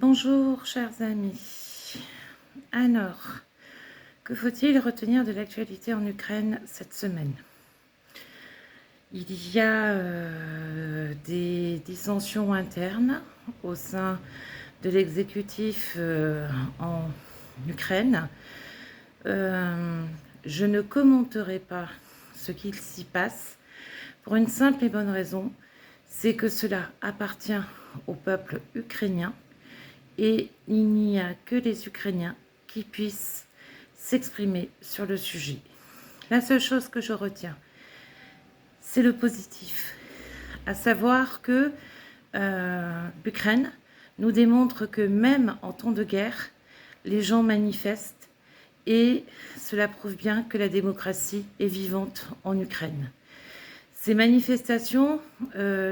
Bonjour chers amis. Alors, que faut-il retenir de l'actualité en Ukraine cette semaine? Il y a des dissensions internes au sein de l'exécutif en Ukraine. Je ne commenterai pas ce qu'il s'y passe pour une simple et bonne raison, c'est que cela appartient au peuple ukrainien. Et il n'y a que les Ukrainiens qui puissent s'exprimer sur le sujet. La seule chose que je retiens, c'est le positif, à savoir que l'Ukraine nous démontre que même en temps de guerre, les gens manifestent et cela prouve bien que la démocratie est vivante en Ukraine. Ces manifestations,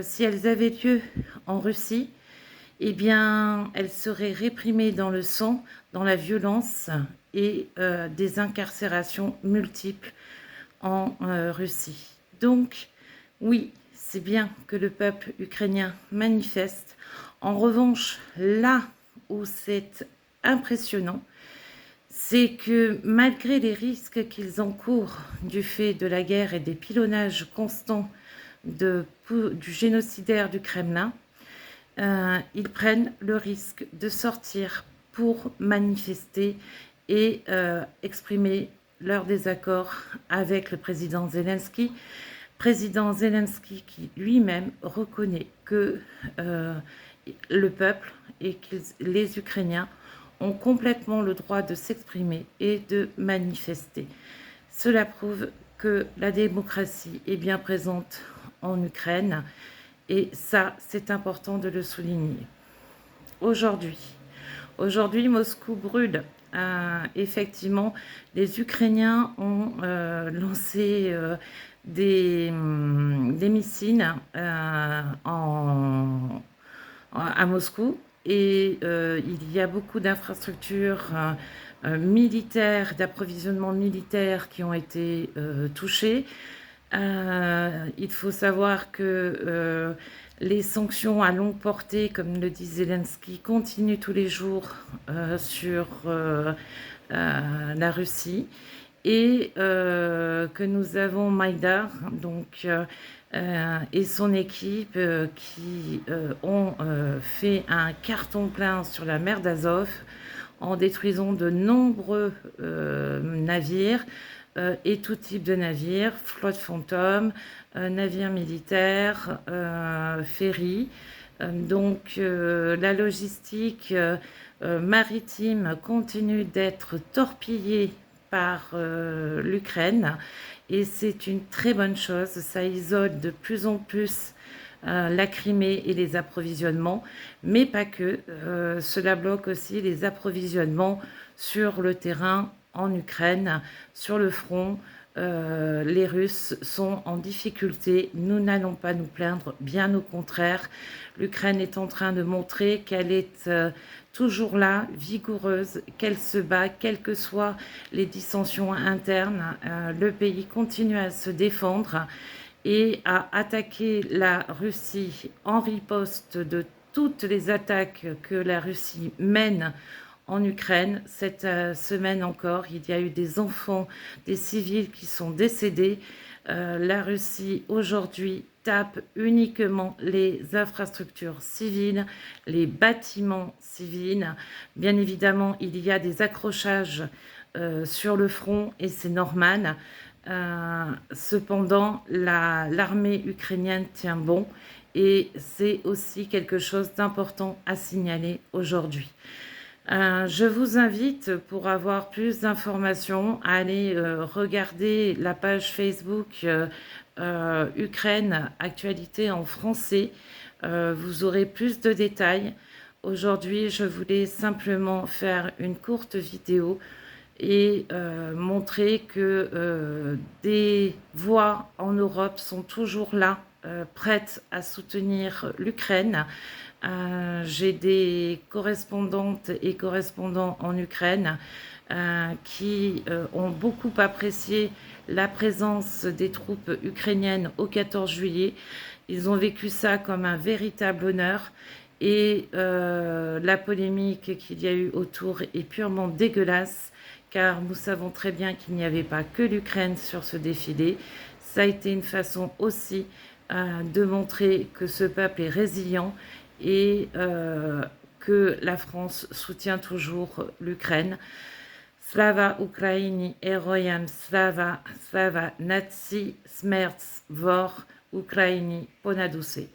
si elles avaient lieu en Russie, eh bien, elle serait réprimée dans le sang, dans la violence et des incarcérations multiples en Russie. Donc, oui, c'est bien que le peuple ukrainien manifeste. En revanche, là où c'est impressionnant, c'est que malgré les risques qu'ils encourent du fait de la guerre et des pilonnages constants du génocidaire du Kremlin, ils prennent le risque de sortir pour manifester et exprimer leur désaccord avec le président Zelensky. Président Zelensky qui lui-même reconnaît que le peuple et que les Ukrainiens ont complètement le droit de s'exprimer et de manifester. Cela prouve que la démocratie est bien présente en Ukraine. Et ça, c'est important de le souligner. Aujourd'hui, Moscou brûle. Effectivement, les Ukrainiens ont lancé des missiles à Moscou. Et il y a beaucoup d'infrastructures militaires, d'approvisionnement militaire qui ont été touchées. Il faut savoir que les sanctions à longue portée, comme le dit Zelensky, continuent tous les jours sur la Russie et que nous avons Maïdar et son équipe qui ont fait un carton plein sur la mer d'Azov en détruisant de nombreux navires, et tout type de navires, flotte fantôme, navires militaires, ferries. Donc la logistique maritime continue d'être torpillée par l'Ukraine et c'est une très bonne chose. Ça isole de plus en plus la Crimée et les approvisionnements, mais pas que. Cela bloque aussi les approvisionnements sur le terrain en Ukraine, sur le front. Les Russes sont en difficulté. Nous n'allons pas nous plaindre, bien au contraire. L'Ukraine est en train de montrer qu'elle est toujours là, vigoureuse, qu'elle se bat, quelles que soient les dissensions internes. Le pays continue à se défendre et à attaquer la Russie en riposte de toutes les attaques que la Russie mène en Ukraine. Cette semaine encore, il y a eu des enfants, des civils qui sont décédés. La Russie aujourd'hui tape uniquement les infrastructures civiles, les bâtiments civils. Bien évidemment, il y a des accrochages sur le front et c'est normal. Cependant, l'armée ukrainienne tient bon et c'est aussi quelque chose d'important à signaler aujourd'hui. Je vous invite, pour avoir plus d'informations, à aller regarder la page Facebook Ukraine Actualité en français. Vous aurez plus de détails. Aujourd'hui, je voulais simplement faire une courte vidéo et montrer que des voix en Europe sont toujours là, prêtes à soutenir l'Ukraine. J'ai des correspondantes et correspondants en Ukraine qui ont beaucoup apprécié la présence des troupes ukrainiennes au 14 juillet. Ils ont vécu ça comme un véritable honneur Et la polémique qu'il y a eu autour est purement dégueulasse, car nous savons très bien qu'il n'y avait pas que l'Ukraine sur ce défilé. Ça a été une façon aussi de montrer que ce peuple est résilient et que la France soutient toujours l'Ukraine. Slava Ukraini, Heroyam Slava, Slava Nazi, Smerts Vor, Ukraini, Ponaduse.